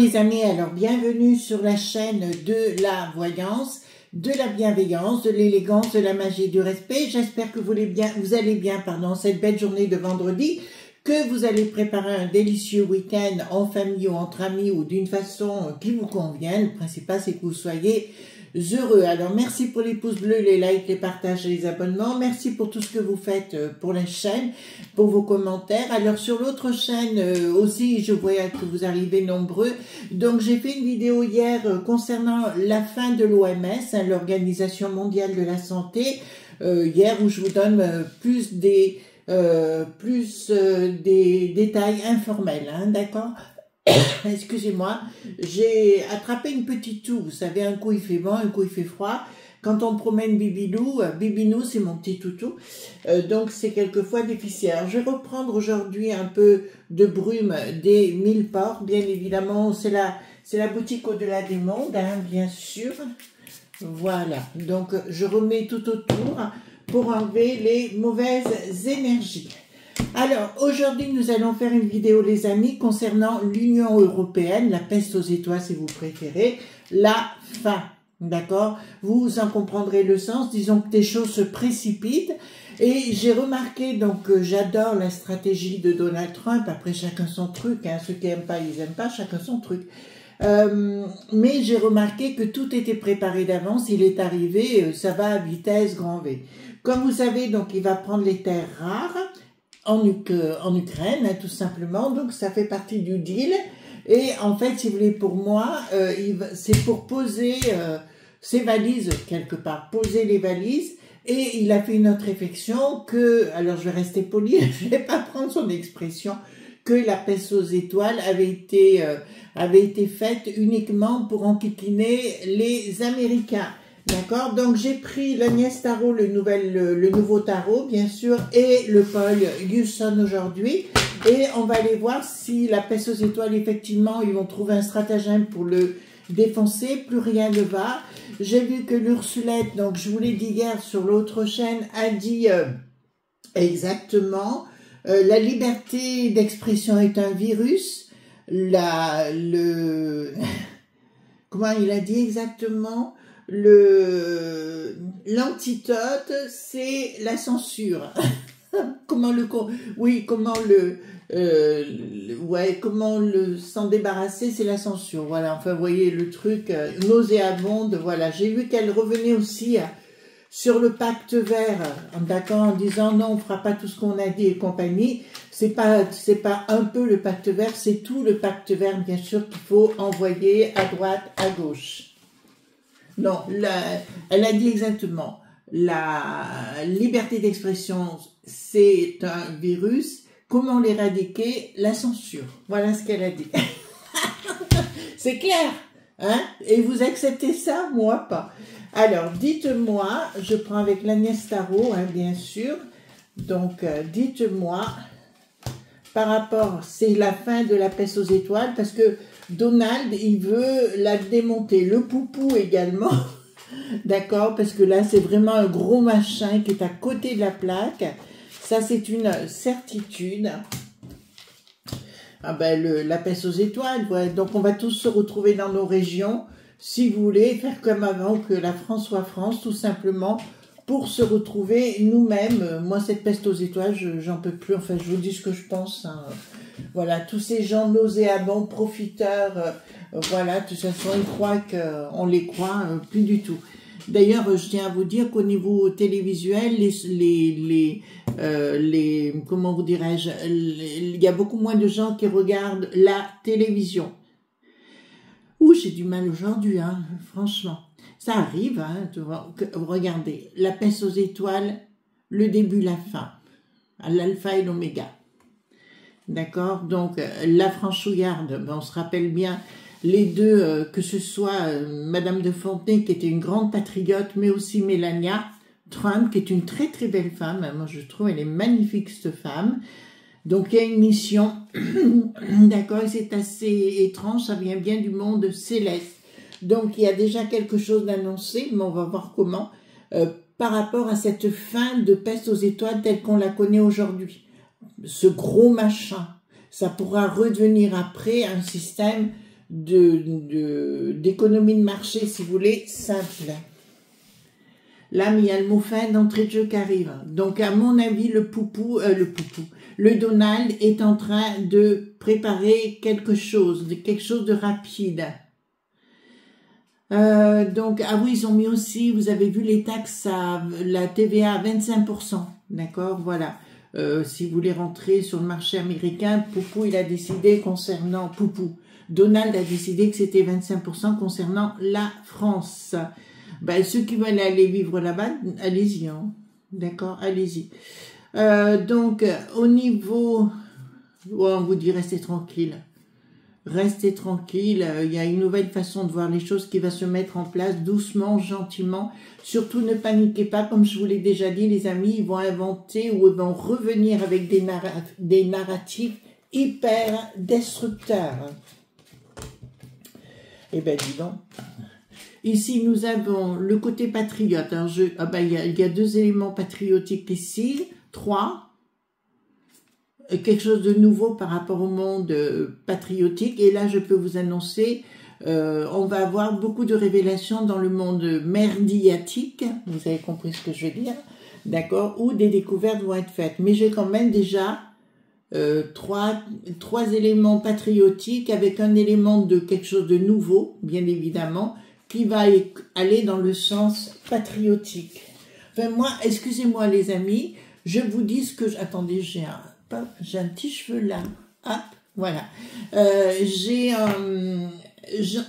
les amis, alors bienvenue sur la chaîne de la voyance, de la bienveillance, de l'élégance, de la magie et du respect. J'espère que vous allez bien, cette belle journée de vendredi, que vous allez préparer un délicieux week-end en famille ou entre amis ou d'une façon qui vous convienne. Le principal, c'est que vous soyez heureux. Alors, merci pour les pouces bleus, les likes, les partages et les abonnements. Merci pour tout ce que vous faites pour la chaîne, pour vos commentaires. Alors, sur l'autre chaîne aussi, je vois que vous arrivez nombreux. Donc, j'ai fait une vidéo hier concernant la fin de l'OMS, l'Organisation mondiale de la santé, hier où je vous donne plus des détails informels, hein, d'accord? Excusez-moi, j'ai attrapé une petite toux. Vous savez, un coup il fait bon, un coup il fait froid. Quand on promène Bibinou, Bibinou c'est mon petit toutou, donc c'est quelquefois difficile. Alors, je vais reprendre aujourd'hui un peu de brume des mille ports. Bien évidemment, c'est la boutique au-delà des mondes, hein, bien sûr. Voilà, donc je remets tout autour pour enlever les mauvaises énergies. Alors, aujourd'hui, nous allons faire une vidéo, les amis, concernant l'Union européenne, la peste aux étoiles, si vous préférez, la fin, d'accord? Vous en comprendrez le sens, disons que des choses se précipitent, et j'ai remarqué, donc, j'adore la stratégie de Donald Trump, après chacun son truc, hein, ceux qui n'aiment pas, ils n'aiment pas, chacun son truc. Mais j'ai remarqué que tout était préparé d'avance, il est arrivé, ça va à vitesse grand V. Comme vous savez, donc, il va prendre les terres rares, en Ukraine, hein, tout simplement, donc ça fait partie du deal, et en fait, si vous voulez, pour moi, c'est pour poser ses valises, quelque part, poser les valises, et il a fait une autre réflexion que, alors je vais rester poli, je vais pas prendre son expression, que la peste aux étoiles avait été faite uniquement pour enquiquiner les Américains. D'accord, donc j'ai pris l'Agnès Tarot, le nouveau tarot, bien sûr, et le Paul Hewson aujourd'hui. Et on va aller voir si la peste aux étoiles, effectivement, ils vont trouver un stratagème pour le défoncer, plus rien ne va. J'ai vu que l'Ursulette, donc je vous l'ai dit hier sur l'autre chaîne, a dit exactement, la liberté d'expression est un virus, comment il a dit exactement? L'antidote, c'est la censure. Comment s'en débarrasser, c'est la censure. Voilà, enfin, vous voyez le truc nauséabonde. Voilà, j'ai vu qu'elle revenait aussi sur le pacte vert, d'accord, en disant non, on fera pas tout ce qu'on a dit et compagnie. C'est pas un peu le pacte vert, c'est tout le pacte vert, bien sûr, qu'il faut envoyer à droite, à gauche. Non, elle a dit exactement, la liberté d'expression, c'est un virus. Comment l'éradiquer? La censure. Voilà ce qu'elle a dit. C'est clair, hein? Et vous acceptez ça? Moi, pas. Alors, dites-moi, je prends avec l'Agnès Tarot, hein, bien sûr. Donc, dites-moi, par rapport, c'est la fin de la peste aux étoiles, parce que Donald, il veut la démonter. Le poupou également, d'accord, parce que là, c'est vraiment un gros machin qui est à côté de la plaque. Ça, c'est une certitude. Ah ben, la peste aux étoiles, ouais. Donc, on va tous se retrouver dans nos régions, si vous voulez, faire comme avant, que la France soit France, tout simplement, pour se retrouver nous-mêmes. Moi, cette peste aux étoiles, j'en peux plus. Enfin, je vous dis ce que je pense, hein. Voilà, tous ces gens nauséabonds, profiteurs, voilà, de toute façon, ils croient qu'on les croit plus du tout. D'ailleurs, je tiens à vous dire qu'au niveau télévisuel, comment vous dirais-je, il y a beaucoup moins de gens qui regardent la télévision. Ouh, j'ai du mal aujourd'hui, hein, franchement. Ça arrive, hein, regardez, la peste aux étoiles, le début, la fin, l'alpha et l'oméga. D'accord, donc la franchouillarde, on se rappelle bien les deux, que ce soit Madame de Fontenay qui était une grande patriote, mais aussi Melania Trump qui est une très très belle femme. Moi je trouve elle est magnifique cette femme. Donc il y a une mission, d'accord, c'est assez étrange, ça vient bien du monde céleste. Donc il y a déjà quelque chose d'annoncé, mais on va voir comment, par rapport à cette fin de peste aux étoiles telle qu'on la connaît aujourd'hui. Ce gros machin, ça pourra redevenir après un système d'économie de marché, si vous voulez, simple. Là, il y a le mot fin d'entrée de jeu qui arrive. Donc, à mon avis, le Donald est en train de préparer quelque chose de rapide. Donc, ah oui, ils ont mis aussi, vous avez vu les taxes, la TVA à 25%. D'accord, voilà. Si vous voulez rentrer sur le marché américain, il a décidé concernant, Donald a décidé que c'était 25% concernant la France. Ben, ceux qui veulent aller vivre là-bas, allez-y, hein. D'accord, allez-y. Donc, au niveau... on vous dit restez tranquille. Restez tranquille, il y a une nouvelle façon de voir les choses qui va se mettre en place doucement, gentiment. Surtout ne paniquez pas, comme je vous l'ai déjà dit, les amis, ils vont inventer ou ils vont revenir avec des narratifs hyper destructeurs. Eh bien, dis donc. Ici, nous avons le côté patriote. Alors, il y a 2 éléments patriotiques ici, 3. Quelque chose de nouveau par rapport au monde patriotique. Et là, je peux vous annoncer, on va avoir beaucoup de révélations dans le monde merdiatique. Vous avez compris ce que je veux dire, d'accord? Où des découvertes vont être faites. Mais j'ai quand même déjà trois éléments patriotiques avec un élément de quelque chose de nouveau, bien évidemment, qui va aller dans le sens patriotique. Enfin, moi, excusez-moi les amis, je vous dis ce que... Attendez, j'ai un petit cheveu là. Hop, voilà.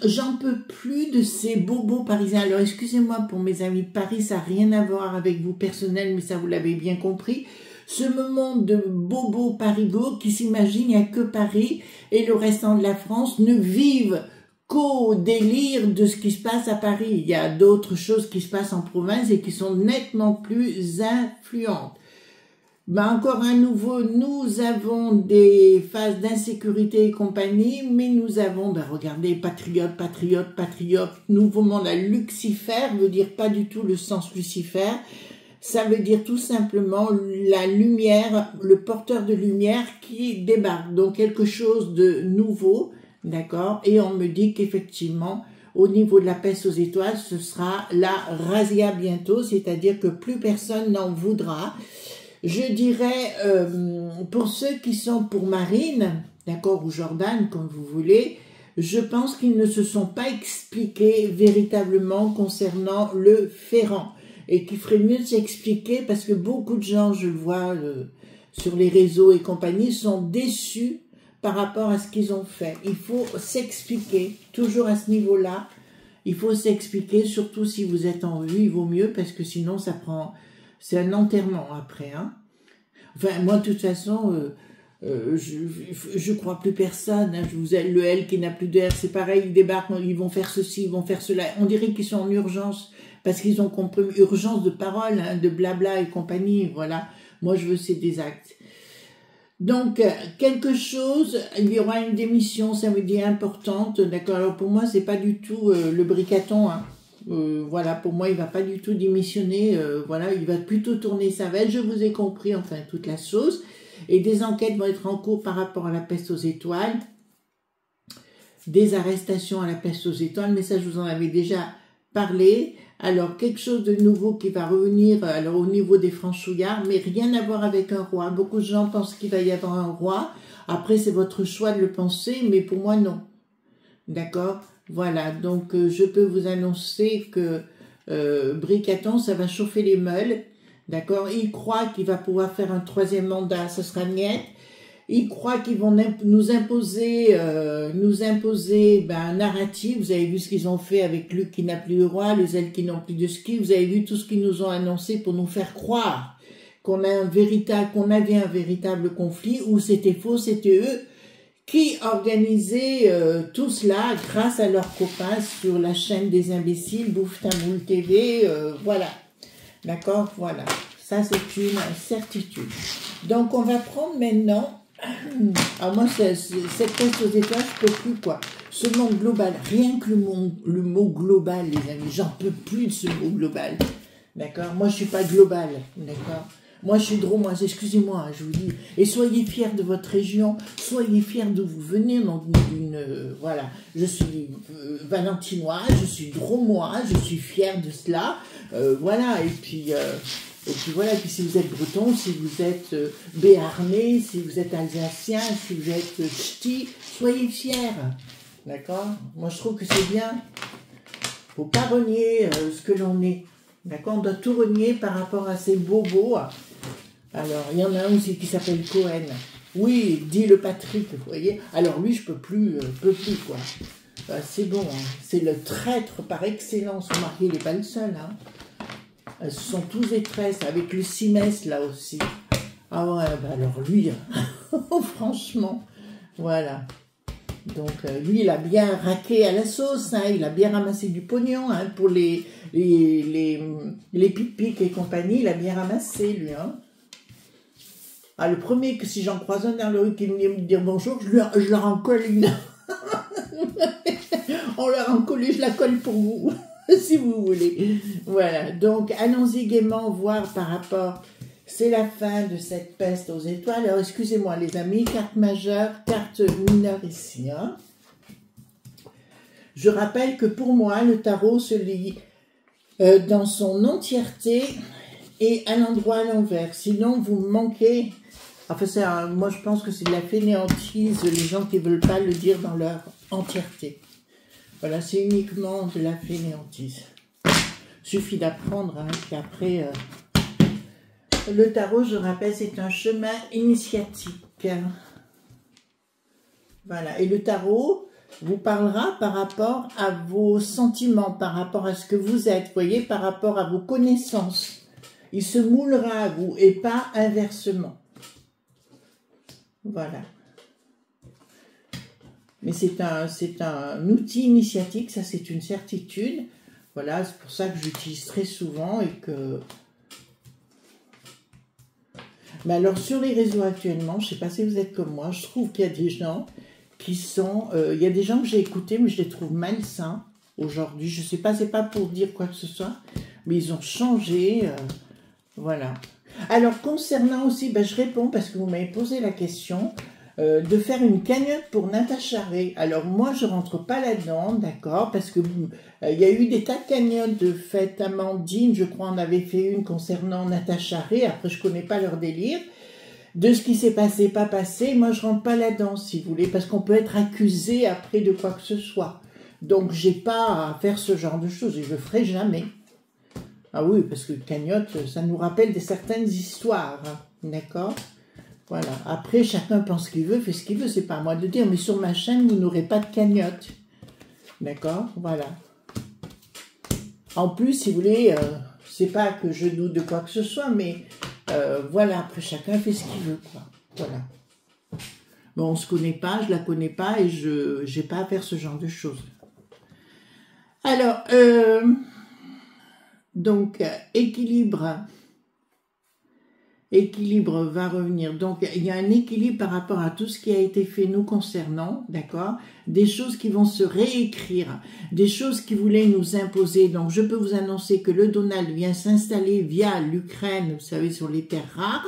J'en peux plus de ces bobos parisiens. Alors, excusez-moi pour mes amis de Paris, ça n'a rien à voir avec vous personnel, mais ça, vous l'avez bien compris. Ce moment de bobos parigots qui s'imaginent, il n'y a que Paris et le restant de la France ne vivent qu'au délire de ce qui se passe à Paris. Il y a d'autres choses qui se passent en province et qui sont nettement plus influentes. Ben encore à nouveau, nous avons des phases d'insécurité et compagnie, mais nous avons, ben regardez, patriote, nouveau monde à Lucifer, veut dire pas du tout le sens Lucifer, ça veut dire tout simplement la lumière, le porteur de lumière qui débarque, donc quelque chose de nouveau, d'accord, et on me dit qu'effectivement, au niveau de la peste aux étoiles, ce sera la razzia bientôt, c'est-à-dire que plus personne n'en voudra. Je dirais, pour ceux qui sont pour Marine, d'accord, ou Jordan, comme vous voulez, je pense qu'ils ne se sont pas expliqués véritablement concernant le Ferrand. Et qu'il ferait mieux de s'expliquer parce que beaucoup de gens, je le vois sur les réseaux et compagnie, sont déçus par rapport à ce qu'ils ont fait. Il faut s'expliquer, toujours à ce niveau-là. Il faut s'expliquer, surtout si vous êtes en vue, il vaut mieux parce que sinon ça prend... C'est un enterrement après, hein. Enfin, moi, de toute façon, je crois plus personne. Hein. Je vous ai le L qui n'a plus d'air, c'est pareil, ils débarquent, ils vont faire ceci, ils vont faire cela. On dirait qu'ils sont en urgence parce qu'ils ont compris urgence de parole, hein, de blabla et compagnie. Voilà. Moi, je veux c'est des actes. Donc, quelque chose, il y aura une démission, ça veut dire importante, d'accord. Alors pour moi, c'est pas du tout le bricaton, hein. Voilà, pour moi, il va pas du tout démissionner, voilà, il va plutôt tourner sa veste, je vous ai compris, enfin, toute la chose, et des enquêtes vont être en cours par rapport à la peste aux étoiles, des arrestations à la peste aux étoiles, mais ça, je vous en avais déjà parlé. Alors, quelque chose de nouveau qui va revenir, alors au niveau des franchouillards, mais rien à voir avec un roi. Beaucoup de gens pensent qu'il va y avoir un roi, après, c'est votre choix de le penser, mais pour moi, non. D'accord? Voilà, donc je peux vous annoncer que Bricaton, ça va chauffer les meules, d'accord? Il croit qu'il va pouvoir faire un 3e mandat, ce sera niet. Il croit qu'ils vont nous imposer un narratif. Vous avez vu ce qu'ils ont fait avec Luc qui n'a plus de roi, les ailes qui n'ont plus de ski. Vous avez vu tout ce qu'ils nous ont annoncé pour nous faire croire qu'on avait un véritable conflit, où c'était faux, c'était eux qui organisaient tout cela grâce à leurs copains sur la chaîne des imbéciles, Bouffe Tamoul TV, voilà. D'accord, voilà. Ça, c'est une certitude. Donc, on va prendre maintenant... Alors moi, cette peste aux étoiles, je peux plus, quoi. Ce monde global, rien que le mot global, les amis, j'en peux plus de ce mot global. D'accord? Moi, je suis pas global, d'accord? Moi, je suis drômoise, excusez-moi, je vous dis. Et soyez fiers de votre région, soyez fiers d'où vous venez. Donc, voilà, je suis valentinoise, je suis drômoise, je suis fière de cela. Voilà, et puis voilà, et puis si vous êtes breton, si vous êtes béarnais, si vous êtes alsacien, si vous êtes ch'ti, soyez fiers. D'accord? Moi, je trouve que c'est bien. Faut pas renier ce que l'on est. D'accord? On doit tout renier par rapport à ces bobos. Alors, il y en a un aussi qui s'appelle Cohen. Oui, dit le Patrick, vous voyez. Alors lui, je peux plus quoi. C'est bon, hein. C'est le traître par excellence. Remarquez, il n'est pas le seul, hein. Elles sont tous des traîtres, avec le Simès, là aussi. Ah ouais, bah alors lui, franchement, voilà. Donc, lui, il a bien raqué à la sauce, hein, il a bien ramassé du pognon, hein, pour les pic-pic et compagnie, il a bien ramassé, lui, hein. Ah, le premier que si j'en croise un dans le rue qui venait me dire bonjour, je leur en colle une. On leur en colle, je la colle pour vous. Si vous voulez. Voilà, donc allons-y gaiement voir par rapport, c'est la fin de cette peste aux étoiles. Alors excusez-moi les amis, carte majeure, carte mineure ici. Hein. Je rappelle que pour moi, le tarot se lit dans son entièreté et à l'endroit à l'envers. Sinon, vous manquez... Enfin, moi je pense que c'est de la fainéantise, les gens qui ne veulent pas le dire dans leur entièreté. Voilà, c'est uniquement de la fainéantise. Suffit d'apprendre, hein, puis après, le tarot, je rappelle, c'est un chemin initiatique. Voilà, et le tarot vous parlera par rapport à vos sentiments, par rapport à ce que vous êtes, vous voyez, par rapport à vos connaissances. Il se moulera à vous, et pas inversement. Voilà. Mais c'est un outil initiatique, ça c'est une certitude. Voilà, c'est pour ça que j'utilise très souvent et que... Mais alors sur les réseaux actuellement, je ne sais pas si vous êtes comme moi, je trouve qu'il y a des gens qui sont... il y a des gens que j'ai écoutés, mais je les trouve malsains aujourd'hui. Je ne sais pas, c'est pas pour dire quoi que ce soit, mais ils ont changé. Voilà. Alors concernant aussi, ben, je réponds parce que vous m'avez posé la question... de faire une cagnotte pour Natacha Ray. Alors moi je rentre pas là-dedans, d'accord, parce que il y a eu des tas de cagnottes de fête. Amandine, je crois, en avait fait une concernant Natacha Ray. Après je connais pas leur délire. De ce qui s'est passé, pas passé, moi je rentre pas là-dedans si vous voulez, parce qu'on peut être accusé après de quoi que ce soit. Donc j'ai pas à faire ce genre de choses et je le ferai jamais. Ah oui, parce que cagnotte, ça nous rappelle certaines histoires, hein, d'accord. Voilà. Après, chacun pense ce qu'il veut, fait ce qu'il veut, c'est pas à moi de dire. Mais sur ma chaîne, vous n'aurez pas de cagnotte. D'accord? Voilà. En plus, si vous voulez, c'est pas que je doute de quoi que ce soit, mais voilà, après, chacun fait ce qu'il veut, quoi. Voilà. Bon, on se connaît pas, je la connais pas, et je n'ai pas à faire ce genre de choses. Alors, donc, équilibre va revenir. Donc, il y a un équilibre par rapport à tout ce qui a été fait nous concernant, d'accord? Des choses qui vont se réécrire, des choses qui voulaient nous imposer. Donc, je peux vous annoncer que le Donald vient s'installer via l'Ukraine, vous savez, sur les terres rares.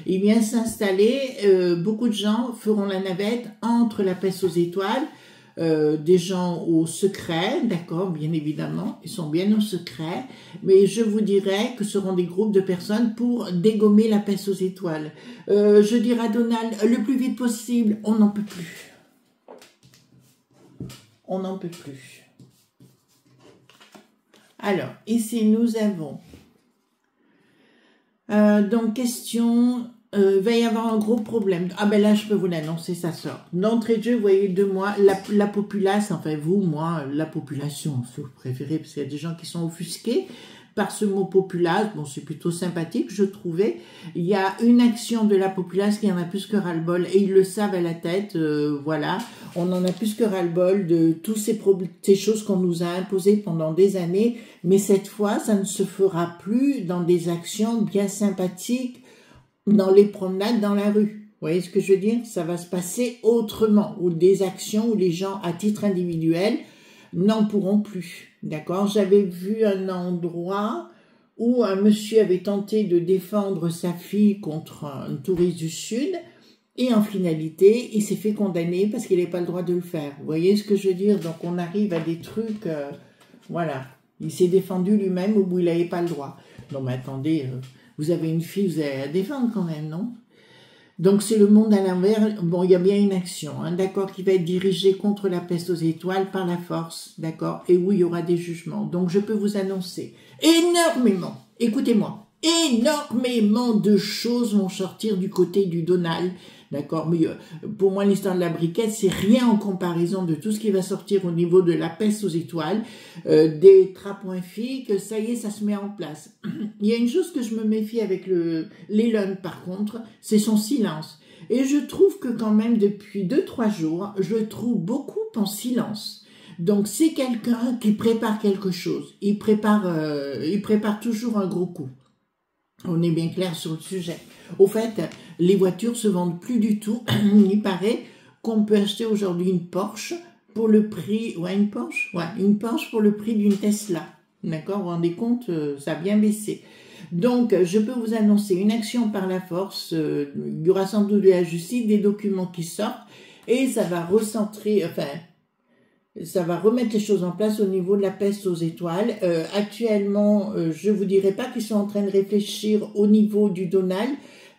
Il vient s'installer, beaucoup de gens feront la navette entre la peste aux étoiles, des gens au secret, d'accord, bien évidemment, ils sont bien au secret, mais je vous dirais que ce seront des groupes de personnes pour dégommer la peste aux étoiles. Je dirais à Donald, le plus vite possible, on n'en peut plus. On n'en peut plus. Alors, ici, nous avons donc question... il va y avoir un gros problème. Ah ben là, je peux vous l'annoncer, ça sort. D'entrée de jeu, vous voyez, de moi, la populace, enfin vous, moi, la population, si vous préférez, parce qu'il y a des gens qui sont offusqués par ce mot populace. Bon, c'est plutôt sympathique, je trouvais. Il y a une action de la populace qui en a plus que ras-le-bol, et ils le savent à la tête, voilà. On en a plus que ras-le-bol de toutes ces choses qu'on nous a imposées pendant des années, mais cette fois, ça ne se fera plus dans des actions bien sympathiques, dans les promenades dans la rue. Vous voyez ce que je veux dire? Ça va se passer autrement, ou des actions où les gens, à titre individuel, n'en pourront plus. D'accord? J'avais vu un endroit où un monsieur avait tenté de défendre sa fille contre un touriste du Sud, et en finalité, il s'est fait condamner parce qu'il n'avait pas le droit de le faire. Vous voyez ce que je veux dire? Donc on arrive à des trucs, voilà. Il s'est défendu lui-même au bout il n'avait pas le droit. Non mais attendez, vous avez une fille, vous avez à défendre quand même, non? Donc c'est le monde à l'envers. Bon, il y a bien une action, hein, d'accord, qui va être dirigée contre la peste aux étoiles par la force, d'accord, et où il y aura des jugements. Donc je peux vous annoncer énormément, écoutez-moi, énormément de choses vont sortir du côté du Donald, d'accord, mais pour moi l'histoire de la briquette c'est rien en comparaison de tout ce qui va sortir au niveau de la peste aux étoiles, des trapons que ça y est, ça se met en place. Il y a une chose que je me méfie avec l'Elon par contre, c'est son silence. Et je trouve que quand même depuis 2-3 jours, je le trouve beaucoup en silence. Donc c'est quelqu'un qui prépare quelque chose, il prépare toujours un gros coup. On est bien clair sur le sujet. Au fait, les voitures se vendent plus du tout. Il paraît qu'on peut acheter aujourd'hui une Porsche pour le prix... Ouais, une Porsche? Ouais, une Porsche pour le prix d'une Tesla. D'accord? Vous vous rendez compte? Ça a bien baissé. Donc, je peux vous annoncer une action par la force. Il y aura sans doute de la justice, des documents qui sortent. Et ça va recentrer... Enfin... ça va remettre les choses en place au niveau de la peste aux étoiles. Actuellement, je vous dirai pas qu'ils sont en train de réfléchir au niveau du Donald,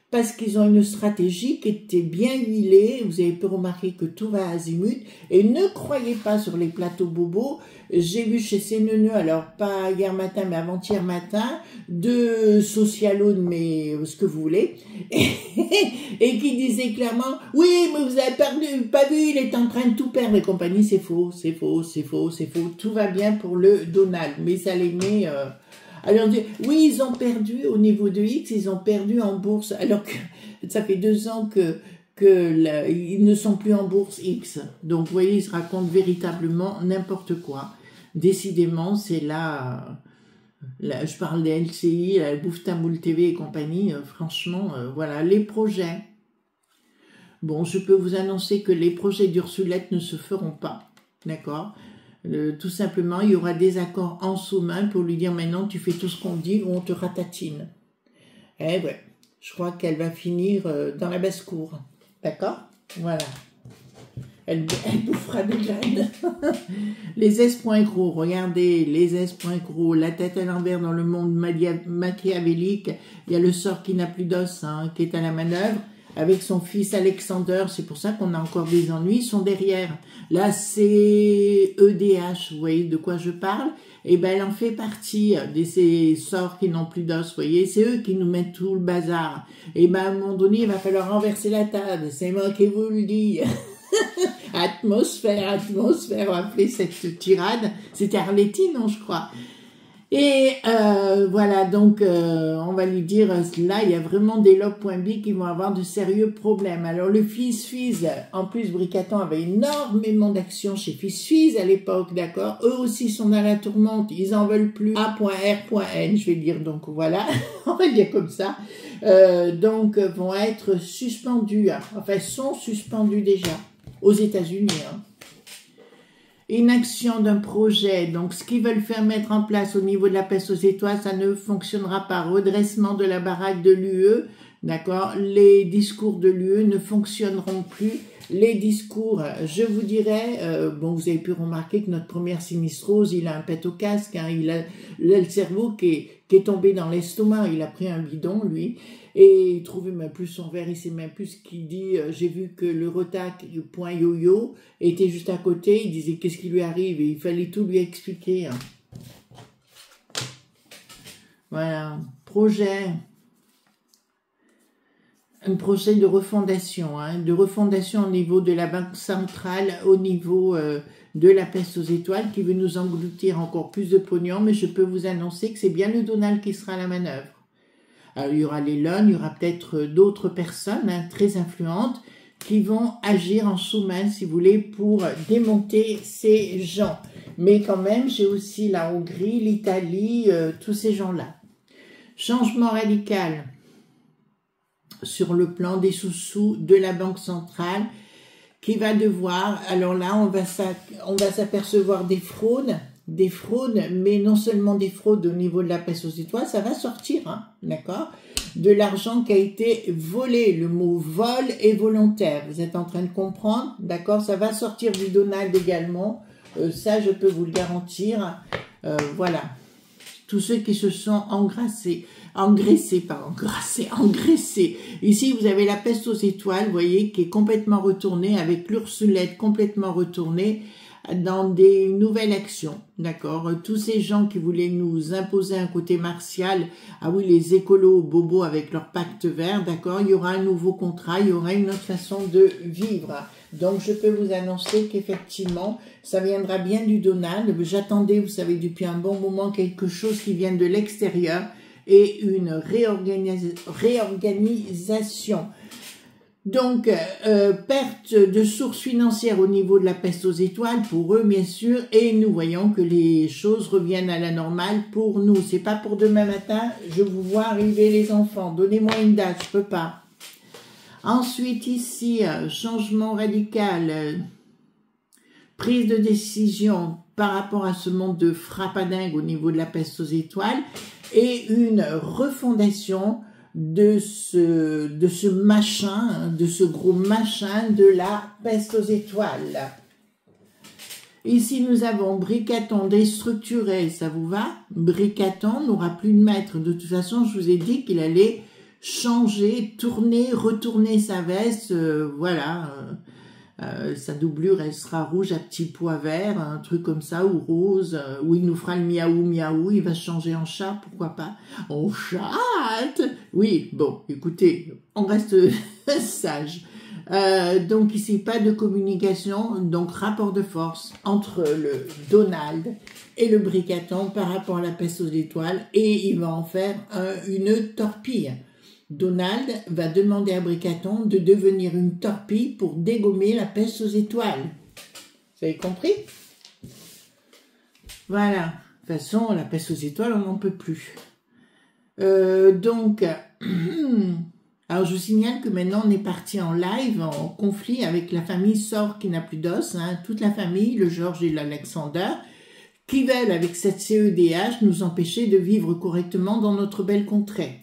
parce qu'ils ont une stratégie qui était bien huilée. Vous avez pu remarquer que tout va à azimut. Et ne croyez pas sur les plateaux bobos. J'ai vu chez CNN, alors pas hier matin, mais avant-hier matin, de socialones, mais ce que vous voulez, et qui disaient clairement, oui, mais vous avez pas vu, il est en train de tout perdre et compagnie. C'est faux, c'est faux, c'est faux, c'est faux. Tout va bien pour le Donald, mais ça les met... Alors, oui, ils ont perdu au niveau de X, ils ont perdu en bourse, alors que ça fait 2 ans ils ne sont plus en bourse X. Donc, vous voyez, ils se racontent véritablement n'importe quoi. Décidément, c'est là, je parle des LCI, la Bouffe Tamoul TV et compagnie, franchement, voilà, les projets. Bon, je peux vous annoncer que les projets d'Ursulette ne se feront pas, d'accord ? Tout simplement, il y aura des accords en sous-main pour lui dire maintenant tu fais tout ce qu'on dit ou on te ratatine. Eh ouais, je crois qu'elle va finir dans la basse-cour. D'accord? Voilà. Elle bouffera des graines. Les S.gros, regardez, les S.gros, la tête à l'envers dans le monde machiavélique. Il y a le sort qui n'a plus d'os, hein, qui est à la manœuvre. Avec son fils Alexander, c'est pour ça qu'on a encore des ennuis, ils sont derrière. Là, c'est EDH, vous voyez de quoi je parle? Et ben, elle en fait partie de ces sorts qui n'ont plus d'os, vous voyez, c'est eux qui nous mettent tout le bazar. Et ben, à un moment donné, il va falloir renverser la table, c'est moi qui vous le dis. Atmosphère, on va appeler cette tirade, c'était Arletty, non, je crois. Et voilà, donc on va lui dire, là, il y a vraiment des lobes.b qui vont avoir de sérieux problèmes. Alors le Fizz, en plus, Bricaton avait énormément d'actions chez Fizz à l'époque, d'accord? Eux aussi sont dans la tourmente, ils en veulent plus. A.R.N, je vais dire, donc voilà, on va dire comme ça. Donc vont être suspendus, enfin sont suspendus déjà, aux États-Unis, hein. Inaction d'un projet, donc ce qu'ils veulent faire mettre en place au niveau de la peste aux étoiles, ça ne fonctionnera pas. Redressement de la baraque de l'UE, d'accord, les discours de l'UE ne fonctionneront plus. Les discours, je vous dirais, bon, vous avez pu remarquer que notre première sinistrose, il a un pet au casque, hein, il a le cerveau qui est tombé dans l'estomac, il a pris un bidon, lui, et il trouvait même plus son verre, il sait même plus ce qu'il dit. J'ai vu que le retac, point yo-yo, était juste à côté, il disait qu'est-ce qui lui arrive, et il fallait tout lui expliquer. Hein. Voilà, projet... Un projet de refondation, hein, au niveau de la Banque centrale, au niveau de la peste aux étoiles, qui veut nous engloutir encore plus de pognon, mais je peux vous annoncer que c'est bien le Donald qui sera à la manœuvre. Alors, il y aura l'Elon, il y aura peut-être d'autres personnes hein, très influentes qui vont agir en sous-main, si vous voulez, pour démonter ces gens. Mais quand même, j'ai aussi la Hongrie, l'Italie, tous ces gens-là. Changement radical sur le plan des sous-sous de la Banque centrale qui va devoir, alors là on va s'apercevoir des fraudes des fraudes, mais non seulement des fraudes au niveau de la peste aux étoiles, ça va sortir, hein, d'accord? De l'argent qui a été volé, le mot vol est volontaire, vous êtes en train de comprendre, d'accord? Ça va sortir du Donald également, ça je peux vous le garantir, voilà. Tous ceux qui se sont engraissés. Ici, vous avez la peste aux étoiles, vous voyez, qui est complètement retournée, avec l'Ursulette complètement retournée dans des nouvelles actions, d'accord? Tous ces gens qui voulaient nous imposer un côté martial, ah oui, les écolos bobos avec leur pacte vert, d'accord? Il y aura un nouveau contrat, il y aura une autre façon de vivre. Donc, je peux vous annoncer qu'effectivement, ça viendra bien du Donald. J'attendais, vous savez, depuis un bon moment, quelque chose qui vienne de l'extérieur et une réorganisation. Donc, perte de sources financières au niveau de la peste aux étoiles, pour eux, bien sûr, et nous voyons que les choses reviennent à la normale pour nous. C'est pas pour demain matin, je vous vois arriver les enfants. Donnez-moi une date, je peux pas. Ensuite, ici, changement radical, prise de décision par rapport à ce monde de frappadingue au niveau de la peste aux étoiles et une refondation de ce machin, de ce gros machin de la peste aux étoiles. Ici, nous avons Bricaton déstructuré, ça vous va? Bricaton n'aura plus de maître. De toute façon, je vous ai dit qu'il allait changer, tourner, retourner sa veste, voilà, sa doublure, elle sera rouge à petits pois verts, un truc comme ça, ou rose, où il nous fera le miaou, miaou, il va se changer en chat, pourquoi pas? En chatte! Oui, bon, écoutez, on reste sage. Donc ici, pas de communication, donc rapport de force entre le Donald et le Bricaton par rapport à la peste aux étoiles, et il va en faire une torpille. Donald va demander à Bricaton de devenir une torpille pour dégommer la peste aux étoiles. Vous avez compris? Voilà. De toute façon, la peste aux étoiles, on n'en peut plus. Donc, alors je vous signale que maintenant on est parti en live, en conflit avec la famille Sor qui n'a plus d'os, hein, toute la famille, le Georges et l'Alexander, qui veulent avec cette CEDH nous empêcher de vivre correctement dans notre belle contrée.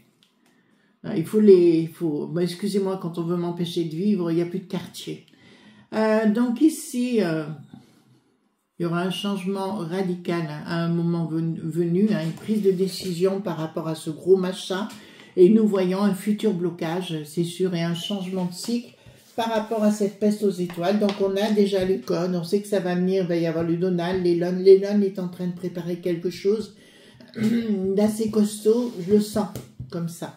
Bon, excusez-moi, quand on veut m'empêcher de vivre, il n'y a plus de quartier. Donc ici, il y aura un changement radical à un moment venu, hein, une prise de décision par rapport à ce gros machin, et nous voyons un futur blocage, c'est sûr, et un changement de cycle par rapport à cette peste aux étoiles. Donc on a déjà les codes, on sait que ça va venir, il va y avoir le Donald, Lelon est en train de préparer quelque chose d'assez costaud, je le sens comme ça.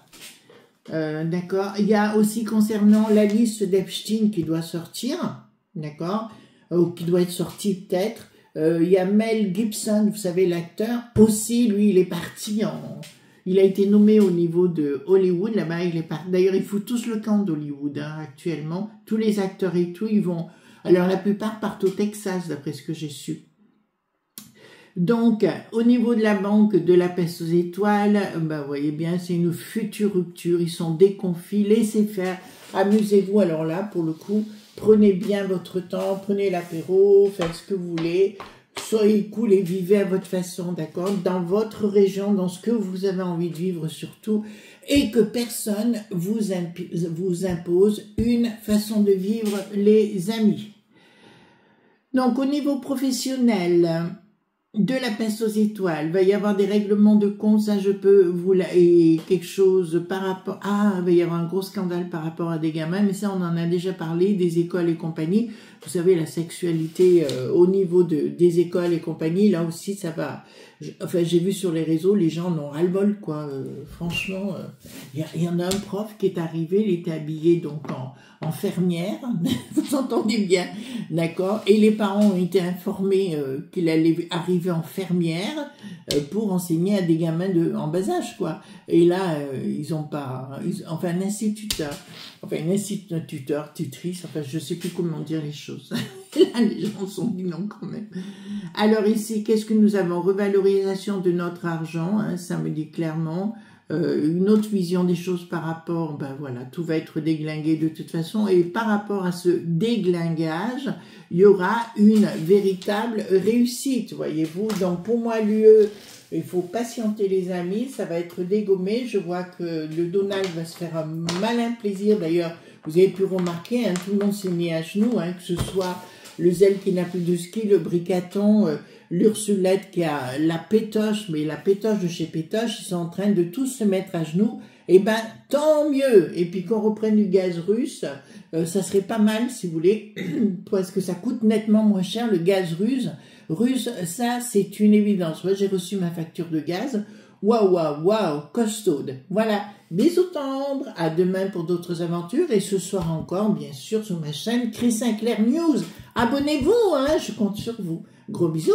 D'accord. Il y a aussi concernant la liste d'Epstein qui doit sortir, d'accord, ou qui doit être sortie peut-être. Il y a Mel Gibson, vous savez, l'acteur, aussi, lui, il est parti il a été nommé au niveau de Hollywood, là-bas, il est parti. D'ailleurs, ils foutent tous le camp d'Hollywood, hein, actuellement. Tous les acteurs et tout, ils vont... Alors, la plupart partent au Texas, d'après ce que j'ai su. Donc, au niveau de la banque de la peste aux étoiles, bah, vous voyez bien, c'est une future rupture. Ils sont déconfits, laissez faire, amusez-vous. Alors là, pour le coup, prenez bien votre temps, prenez l'apéro, faites ce que vous voulez. Soyez cool et vivez à votre façon, d'accord? Dans votre région, dans ce que vous avez envie de vivre surtout. Et que personne vous impose une façon de vivre, les amis. Donc, au niveau professionnel... de la peste aux étoiles, il va y avoir des règlements de compte, ça je peux vous et quelque chose par rapport, il va y avoir un gros scandale par rapport à des gamins, mais ça on en a déjà parlé, des écoles et compagnie, vous savez la sexualité au niveau des écoles et compagnie, là aussi ça va, enfin j'ai vu sur les réseaux, les gens en ont ras-le-bol quoi, franchement, il y en a un prof qui est arrivé, il était habillé donc en fermière, vous entendez bien, d'accord, et les parents ont été informés qu'il allait arriver en fermière pour enseigner à des gamins en bas âge, quoi. Et là, ils ont pas... enfin, un instituteur, tutrice, enfin, je sais plus comment dire les choses. Là, les gens sont dit non quand même. Alors ici, qu'est-ce que nous avons? Revalorisation de notre argent, hein, ça me dit clairement... une autre vision des choses par rapport, ben voilà, tout va être déglingué de toute façon, et par rapport à ce déglingage, il y aura une véritable réussite, voyez-vous. Donc pour moi, l'UE, il faut patienter les amis, ça va être dégommé. Je vois que le Donald va se faire un malin plaisir. D'ailleurs, vous avez pu remarquer, hein, tout le monde s'est mis à genoux, hein, que ce soit le Zèle qui n'a plus de ski, le Bricaton, l'Ursulette qui a la pétoche, mais la pétoche de chez Pétoche, ils sont en train de tous se mettre à genoux. Eh ben, tant mieux. Et puis qu'on reprenne du gaz russe, ça serait pas mal, si vous voulez, parce que ça coûte nettement moins cher, le gaz russe. Ça, c'est une évidence. Moi, j'ai reçu ma facture de gaz. Waouh, waouh, waouh, costaude. Voilà. Bisous tendres. À demain pour d'autres aventures. Et ce soir encore, bien sûr, sur ma chaîne Chris Sinclair News. Abonnez-vous, hein, je compte sur vous. Gros bisous.